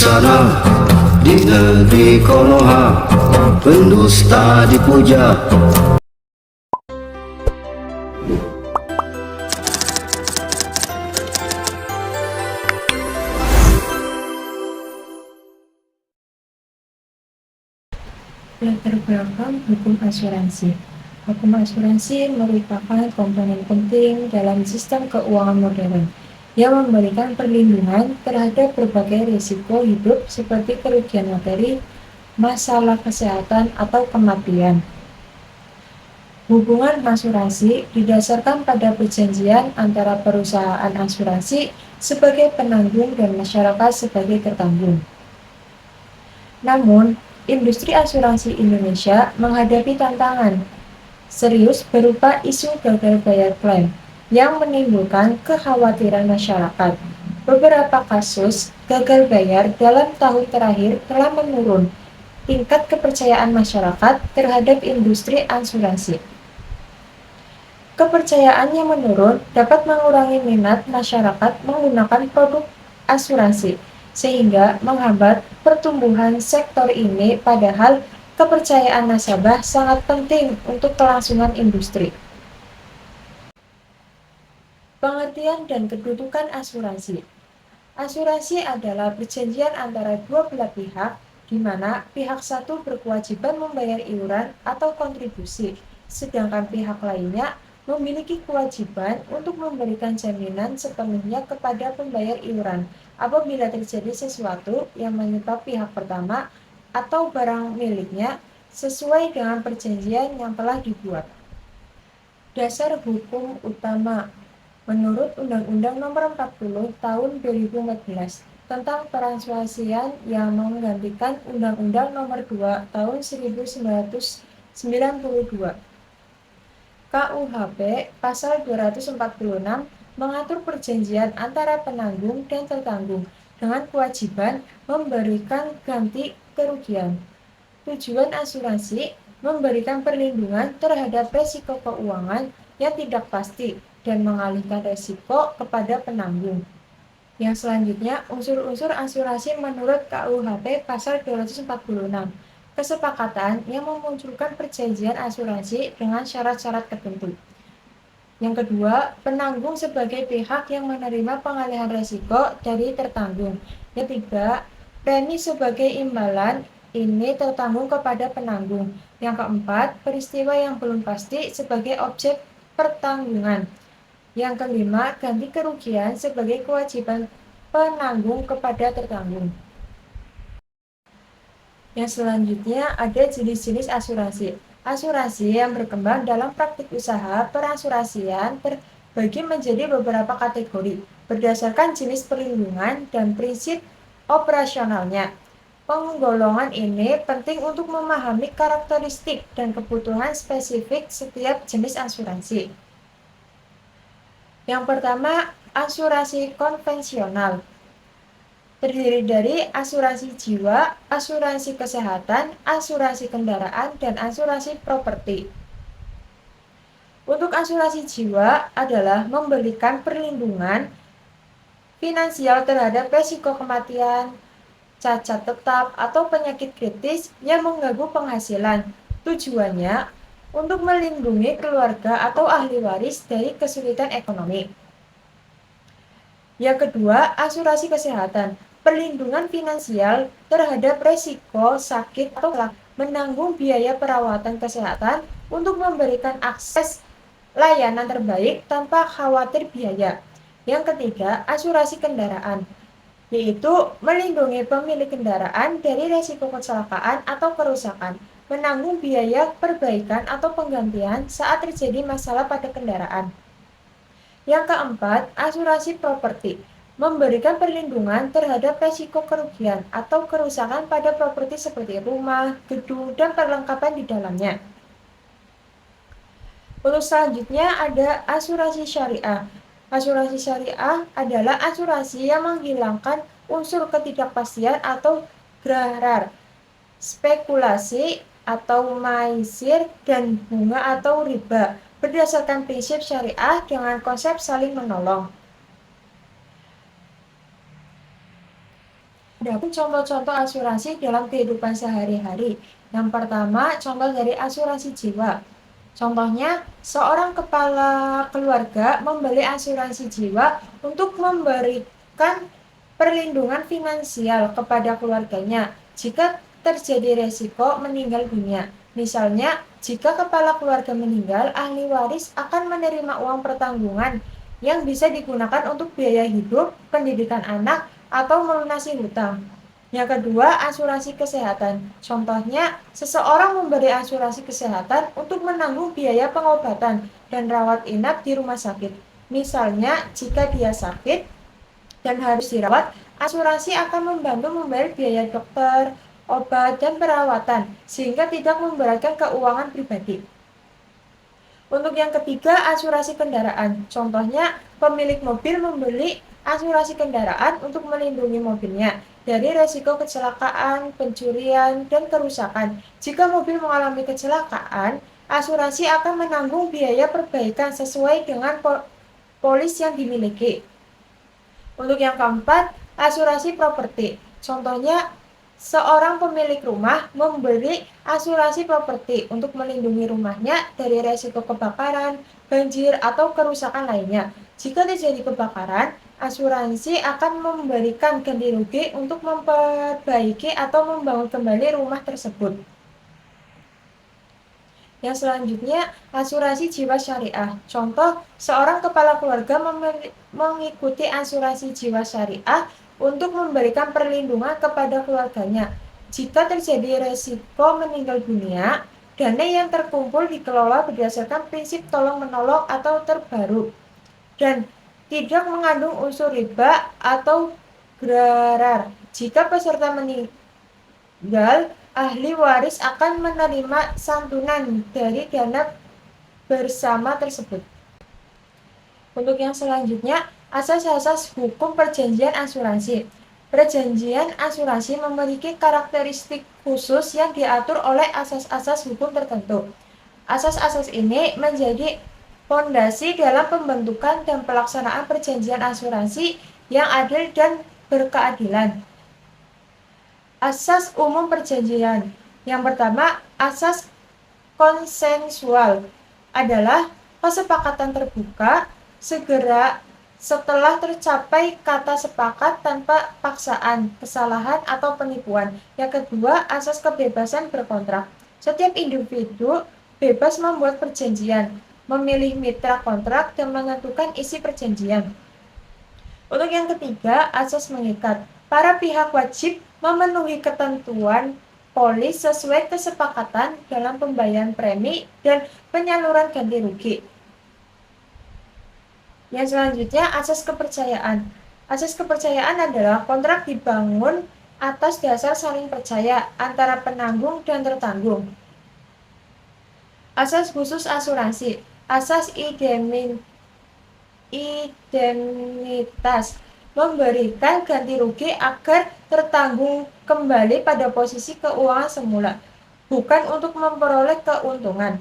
sana di negeri Konoha, pendusta dipuja. Latar belakang hukum asuransi. Hukum asuransi merupakan komponen penting dalam sistem keuangan modern yang memberikan perlindungan terhadap berbagai risiko hidup seperti kerugian materi, masalah kesehatan, atau kematian. Hubungan asuransi didasarkan pada perjanjian antara perusahaan asuransi sebagai penanggung dan masyarakat sebagai tertanggung. Namun, industri asuransi Indonesia menghadapi tantangan serius berupa isu gagal bayar klaim yang menimbulkan kekhawatiran masyarakat. Beberapa kasus gagal bayar dalam tahun terakhir telah menurun tingkat kepercayaan masyarakat terhadap industri asuransi. Kepercayaan yang menurun dapat mengurangi minat masyarakat menggunakan produk asuransi, sehingga menghambat pertumbuhan sektor ini, padahal kepercayaan nasabah sangat penting untuk kelangsungan industri. Pengertian dan kedudukan asuransi. Asuransi adalah perjanjian antara dua belah pihak, di mana pihak satu berkewajiban membayar iuran atau kontribusi, sedangkan pihak lainnya memiliki kewajiban untuk memberikan jaminan sepenuhnya kepada pembayar iuran apabila terjadi sesuatu yang menimpa pihak pertama atau barang miliknya sesuai dengan perjanjian yang telah dibuat. Dasar hukum utama menurut Undang-Undang Nomor 40 Tahun 2014 tentang perasuransian yang menggantikan Undang-Undang Nomor 2 Tahun 1992. KUHP Pasal 246 mengatur perjanjian antara penanggung dan tertanggung dengan kewajiban memberikan ganti kerugian. Tujuan asuransi memberikan perlindungan terhadap risiko keuangan yang tidak pasti dan mengalihkan risiko kepada penanggung. Yang selanjutnya, unsur-unsur asuransi menurut KUHP Pasal 246. Kesepakatan yang memunculkan perjanjian asuransi dengan syarat-syarat tertentu. Yang kedua, penanggung sebagai pihak yang menerima pengalihan risiko dari tertanggung. Yang ketiga, premi sebagai imbalan ini tertanggung kepada penanggung. Yang keempat, peristiwa yang belum pasti sebagai objek pertanggungan. Yang kelima, ganti kerugian sebagai kewajiban penanggung kepada tertanggung. Yang selanjutnya ada jenis-jenis asuransi. Asuransi yang berkembang dalam praktik usaha perasuransian terbagi menjadi beberapa kategori berdasarkan jenis perlindungan dan prinsip operasionalnya. Penggolongan ini penting untuk memahami karakteristik dan kebutuhan spesifik setiap jenis asuransi. Yang pertama, asuransi konvensional. Terdiri dari asuransi jiwa, asuransi kesehatan, asuransi kendaraan, dan asuransi properti. Untuk asuransi jiwa adalah memberikan perlindungan finansial terhadap risiko kematian, cacat tetap, atau penyakit kritis yang mengganggu penghasilan. Tujuannya untuk melindungi keluarga atau ahli waris dari kesulitan ekonomi. Yang kedua, asuransi kesehatan. Perlindungan finansial terhadap risiko sakit atau menanggung biaya perawatan kesehatan untuk memberikan akses layanan terbaik tanpa khawatir biaya. Yang ketiga, asuransi kendaraan, yaitu melindungi pemilik kendaraan dari risiko kecelakaan atau kerusakan, menanggung biaya perbaikan atau penggantian saat terjadi masalah pada kendaraan. Yang keempat, asuransi properti, memberikan perlindungan terhadap risiko kerugian atau kerusakan pada properti seperti rumah, gedung, dan perlengkapan di dalamnya. Untuk selanjutnya ada asuransi syariah. Asuransi syariah adalah asuransi yang menghilangkan unsur ketidakpastian atau gharar, spekulasi atau maisir, dan bunga atau riba berdasarkan prinsip syariah dengan konsep saling menolong. Ada contoh-contoh asuransi dalam kehidupan sehari-hari. Yang pertama, contoh dari asuransi jiwa. Contohnya, seorang kepala keluarga membeli asuransi jiwa untuk memberikan perlindungan finansial kepada keluarganya jika terjadi resiko meninggal dunia. Misalnya, jika kepala keluarga meninggal, ahli waris akan menerima uang pertanggungan yang bisa digunakan untuk biaya hidup, pendidikan anak, atau melunasi hutang. Yang kedua, asuransi kesehatan. Contohnya, seseorang memberi asuransi kesehatan untuk menanggung biaya pengobatan dan rawat inap di rumah sakit. Misalnya, jika dia sakit dan harus dirawat, asuransi akan membantu membayar biaya dokter, obat, dan perawatan, sehingga tidak memberatkan keuangan pribadi. Untuk yang ketiga, asuransi kendaraan. Contohnya, pemilik mobil membeli asuransi kendaraan untuk melindungi mobilnya dari resiko kecelakaan, pencurian, dan kerusakan. Jika mobil mengalami kecelakaan, asuransi akan menanggung biaya perbaikan sesuai dengan polis yang dimiliki. Untuk yang keempat, asuransi properti. Contohnya, seorang pemilik rumah membeli asuransi properti untuk melindungi rumahnya dari resiko kebakaran, banjir, atau kerusakan lainnya. Jika terjadi kebakaran, asuransi akan memberikan ganti rugi untuk memperbaiki atau membangun kembali rumah tersebut. Yang selanjutnya, asuransi jiwa syariah. Contoh, seorang kepala keluarga mengikuti asuransi jiwa syariah untuk memberikan perlindungan kepada keluarganya. Jika terjadi resiko meninggal dunia, dana yang terkumpul dikelola berdasarkan prinsip tolong-menolong atau terbaru dan tidak mengandung unsur riba atau gharar. Jika peserta meninggal, ahli waris akan menerima santunan dari dana bersama tersebut. Untuk yang selanjutnya, asas-asas hukum perjanjian asuransi. Perjanjian asuransi memiliki karakteristik khusus yang diatur oleh asas-asas hukum tertentu. Asas-asas ini menjadi fondasi dalam pembentukan dan pelaksanaan perjanjian asuransi yang adil dan berkeadilan. Asas umum perjanjian. Yang pertama, asas konsensual adalah kesepakatan terbuka segera setelah tercapai kata sepakat tanpa paksaan, kesalahan, atau penipuan. Yang kedua, asas kebebasan berkontrak. Setiap individu bebas membuat perjanjian, memilih mitra kontrak, dan menentukan isi perjanjian. Untuk yang ketiga, asas mengikat. Para pihak wajib memenuhi ketentuan polis sesuai kesepakatan dalam pembayaran premi dan penyaluran ganti rugi. Yang selanjutnya, asas kepercayaan. Asas kepercayaan adalah kontrak dibangun atas dasar saling percaya antara penanggung dan tertanggung. Asas khusus asuransi. Asas indemnitas memberikan ganti rugi agar tertanggung kembali pada posisi keuangan semula, bukan untuk memperoleh keuntungan.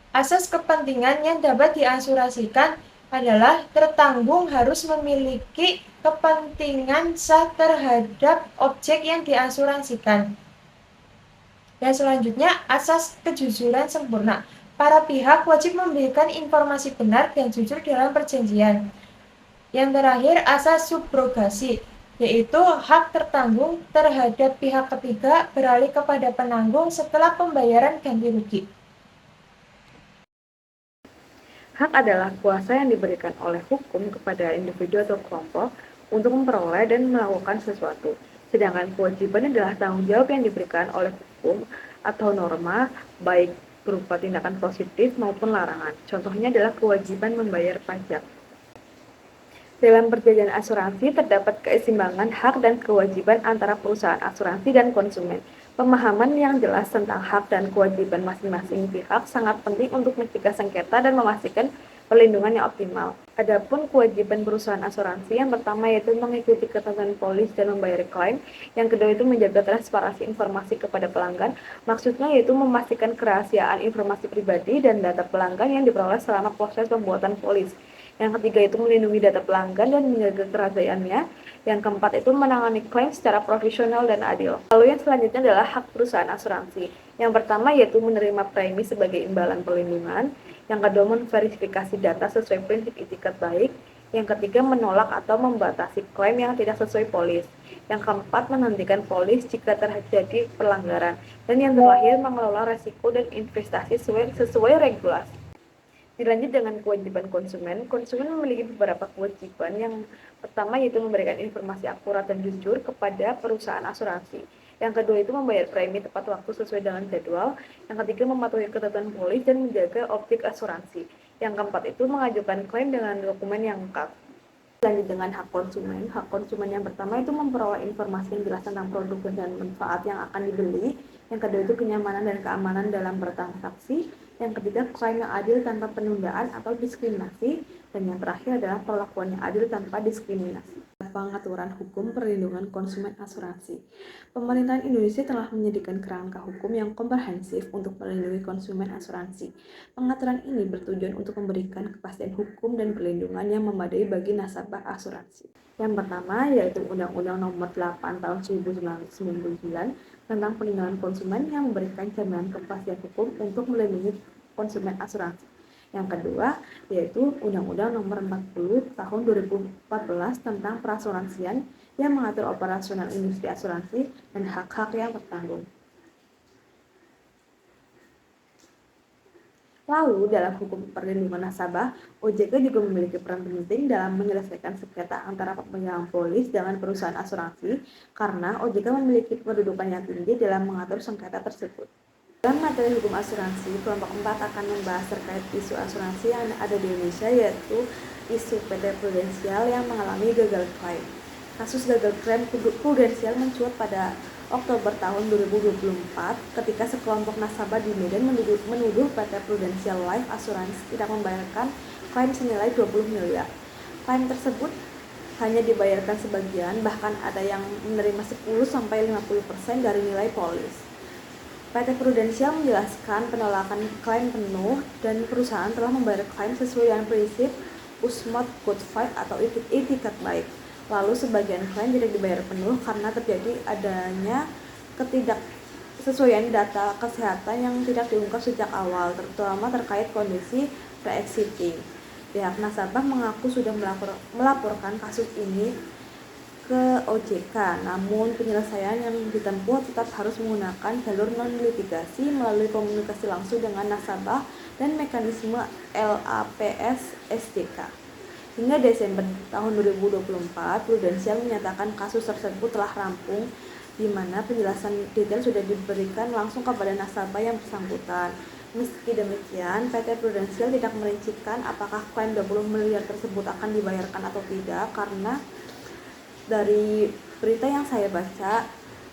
Asas kepentingan yang dapat diasuransikan adalah tertanggung harus memiliki kepentingan sah terhadap objek yang diasuransikan. Dan selanjutnya, asas kejujuran sempurna. Para pihak wajib memberikan informasi benar dan jujur dalam perjanjian. Yang terakhir, asas subrogasi, yaitu hak tertanggung terhadap pihak ketiga beralih kepada penanggung setelah pembayaran ganti rugi. Hak adalah kuasa yang diberikan oleh hukum kepada individu atau kelompok untuk memperoleh dan melakukan sesuatu. Sedangkan kewajiban adalah tanggung jawab yang diberikan oleh hukum atau norma, baik berupa tindakan positif maupun larangan. Contohnya adalah kewajiban membayar pajak. Dalam perjanjian asuransi terdapat keseimbangan hak dan kewajiban antara perusahaan asuransi dan konsumen. Pemahaman yang jelas tentang hak dan kewajiban masing-masing pihak sangat penting untuk mencegah sengketa dan memastikan perlindungan yang optimal. Adapun kewajiban perusahaan asuransi, yang pertama yaitu mengikuti ketentuan polis dan membayar klaim. Yang kedua itu menjaga transparansi informasi kepada pelanggan. Maksudnya yaitu memastikan kerahasiaan informasi pribadi dan data pelanggan yang diperoleh selama proses pembuatan polis. Yang ketiga itu melindungi data pelanggan dan menjaga kerahasiaannya. Yang keempat itu menangani klaim secara profesional dan adil. Lalu yang selanjutnya adalah hak perusahaan asuransi. Yang pertama yaitu menerima premi sebagai imbalan perlindungan. Yang kedua memverifikasi data sesuai prinsip itikat baik. Yang ketiga menolak atau membatasi klaim yang tidak sesuai polis. Yang keempat menghentikan polis jika terjadi pelanggaran. Dan yang terakhir mengelola resiko dan investasi sesuai regulasi. Dilanjut dengan kewajiban konsumen. Konsumen memiliki beberapa kewajiban. Yang pertama yaitu memberikan informasi akurat dan jujur kepada perusahaan asuransi. Yang kedua itu membayar premi tepat waktu sesuai dengan jadwal. Yang ketiga mematuhi ketentuan polis dan menjaga objek asuransi. Yang keempat itu mengajukan klaim dengan dokumen yang lengkap. Lanjut dengan hak konsumen. Hak konsumen yang pertama itu memperoleh informasi yang jelas tentang produk dan manfaat yang akan dibeli. Yang kedua itu kenyamanan dan keamanan dalam bertransaksi. Yang ketiga klaim yang adil tanpa penundaan atau diskriminasi. Dan yang terakhir adalah perlakuan yang adil tanpa diskriminasi. Pengaturan hukum perlindungan konsumen asuransi. Pemerintahan Indonesia telah menyediakan kerangka hukum yang komprehensif untuk melindungi konsumen asuransi. Pengaturan ini bertujuan untuk memberikan kepastian hukum dan perlindungan yang memadai bagi nasabah asuransi. Yang pertama yaitu Undang-Undang Nomor 8 Tahun 1999 tentang Perlindungan Konsumen yang memberikan jaminan kepastian hukum untuk melindungi konsumen asuransi. Yang kedua yaitu Undang-Undang Nomor 40 Tahun 2014 tentang Perasuransian yang mengatur operasional industri asuransi dan hak-hak yang tertanggung. Lalu, dalam hukum perlindungan nasabah, OJK juga memiliki peran penting dalam menyelesaikan sengketa antara pemegang polis dengan perusahaan asuransi karena OJK memiliki kedudukan yang tinggi dalam mengatur sengketa tersebut. Dalam materi hukum asuransi, kelompok 4 akan membahas terkait isu asuransi yang ada di Indonesia, yaitu isu PT Prudensial yang mengalami gagal klaim. Kasus gagal klaim Prudensial mencuat pada Oktober tahun 2024 ketika sekelompok nasabah di Medan menuduh PT Prudensial Life Assurance tidak membayarkan klaim senilai 20 miliar. Klaim tersebut hanya dibayarkan sebagian, bahkan ada yang menerima 10-50% dari nilai polis. PT Prudensial menjelaskan penolakan klaim penuh dan perusahaan telah membayar klaim sesuai dengan prinsip Usmod Good Fight atau itikat baik. Lalu sebagian klaim tidak dibayar penuh karena terjadi adanya ketidaksesuaian data kesehatan yang tidak diungkap sejak awal, terutama terkait kondisi pre-existing. Pihak nasabah mengaku sudah melaporkan kasus ini ke OJK, namun penyelesaian yang ditempuh tetap harus menggunakan jalur non-litigasi melalui komunikasi langsung dengan nasabah dan mekanisme LAPS SDK. Hingga Desember tahun 2024, Prudensial menyatakan kasus tersebut telah rampung, di mana penjelasan detail sudah diberikan langsung kepada nasabah yang bersangkutan. Meski demikian, PT Prudensial tidak merincikan apakah klaim 20 miliar tersebut akan dibayarkan atau tidak, karena dari berita yang saya baca,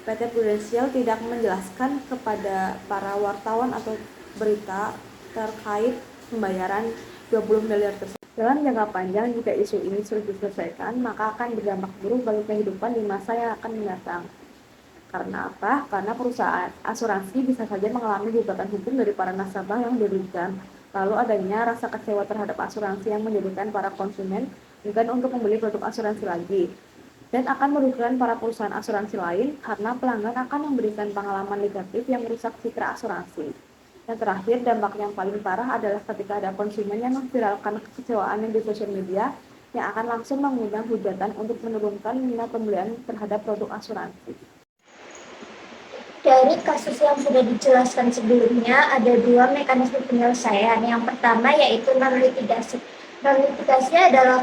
PT Prudensial tidak menjelaskan kepada para wartawan atau berita terkait pembayaran 20 miliar tersebut. Dalam jangka panjang, jika isu ini sulit diselesaikan, maka akan berdampak buruk bagi kehidupan di masa yang akan mendatang. Karena apa? Karena perusahaan asuransi bisa saja mengalami gugatan hukum dari para nasabah yang dirugikan. Lalu adanya rasa kecewa terhadap asuransi yang menjadikan para konsumen enggan untuk membeli produk asuransi lagi. Dan akan merugikan para perusahaan asuransi lain karena pelanggan akan memberikan pengalaman negatif yang merusak citra asuransi. Yang terakhir, dampak yang paling parah adalah ketika ada konsumen yang memviralkan kekecewaannya di sosial media yang akan langsung mengundang hujatan untuk menurunkan minat pembelian terhadap produk asuransi. Dari kasus yang sudah dijelaskan sebelumnya, ada dua mekanisme penyelesaian. Yang pertama yaitu non-litigasi. Non-litigasi adalah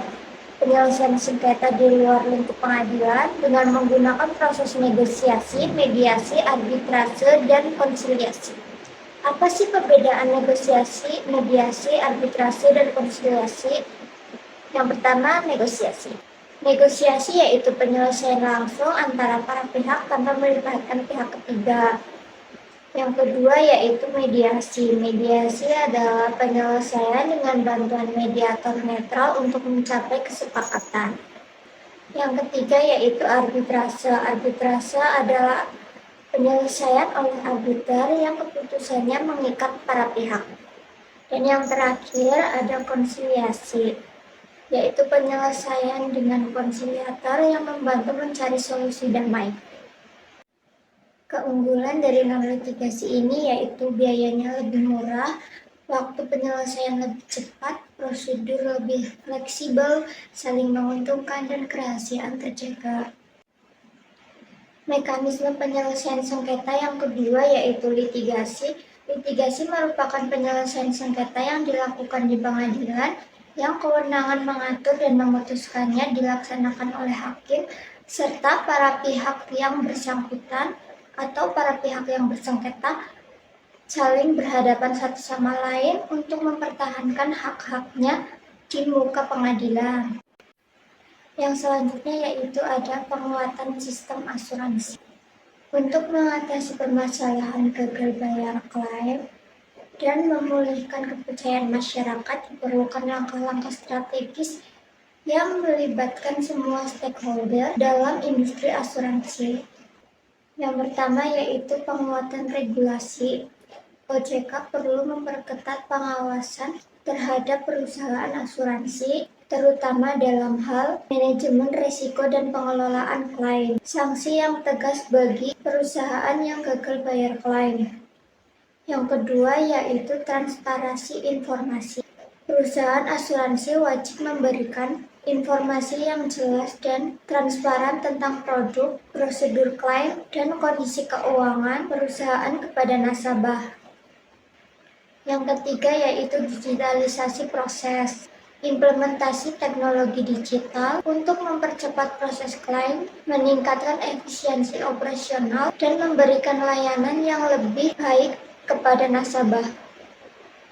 penyelesaian sengketa di luar lingkup pengadilan dengan menggunakan proses negosiasi, mediasi, arbitrase, dan konsiliasi. Apa sih perbedaan negosiasi, mediasi, arbitrase, dan konsiliasi? Yang pertama, negosiasi. Negosiasi yaitu penyelesaian langsung antara para pihak tanpa melibatkan pihak ketiga. Yang kedua yaitu mediasi. Mediasi adalah penyelesaian dengan bantuan mediator netral untuk mencapai kesepakatan. Yang ketiga yaitu arbitrase. Arbitrase adalah penyelesaian oleh arbiter yang keputusannya mengikat para pihak. Dan yang terakhir ada konsiliasi. yaitu penyelesaian dengan konsiliator yang membantu mencari solusi damai. Keunggulan dari non-litigasi ini yaitu biayanya lebih murah, waktu penyelesaian lebih cepat, prosedur lebih fleksibel, saling menguntungkan, dan kerahasiaan terjaga. Mekanisme penyelesaian sengketa yang kedua yaitu litigasi. Litigasi merupakan penyelesaian sengketa yang dilakukan di pengadilan yang kewenangan mengatur dan memutuskannya dilaksanakan oleh hakim serta para pihak yang bersangkutan atau para pihak yang bersengketa saling berhadapan satu sama lain untuk mempertahankan hak-haknya di muka pengadilan. Yang selanjutnya yaitu ada penguatan sistem asuransi. Untuk mengatasi permasalahan gagal bayar klaim dan memulihkan kepercayaan masyarakat diperlukan langkah-langkah strategis yang melibatkan semua stakeholder dalam industri asuransi. Yang pertama yaitu penguatan regulasi. OJK perlu memperketat pengawasan terhadap perusahaan asuransi, terutama dalam hal manajemen risiko dan pengelolaan klaim. Sanksi yang tegas bagi perusahaan yang gagal bayar klaim. Yang kedua yaitu transparansi informasi. Perusahaan asuransi wajib memberikan informasi yang jelas dan transparan tentang produk, prosedur klaim, dan kondisi keuangan perusahaan kepada nasabah. Yang ketiga yaitu digitalisasi proses. Implementasi teknologi digital untuk mempercepat proses klaim, meningkatkan efisiensi operasional, dan memberikan layanan yang lebih baik kepada nasabah.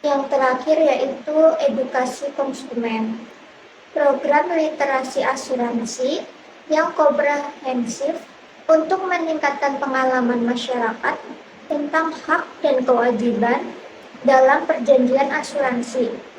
Yang terakhir yaitu edukasi konsumen. Program literasi asuransi yang komprehensif untuk meningkatkan pengalaman masyarakat tentang hak dan kewajiban dalam perjanjian asuransi.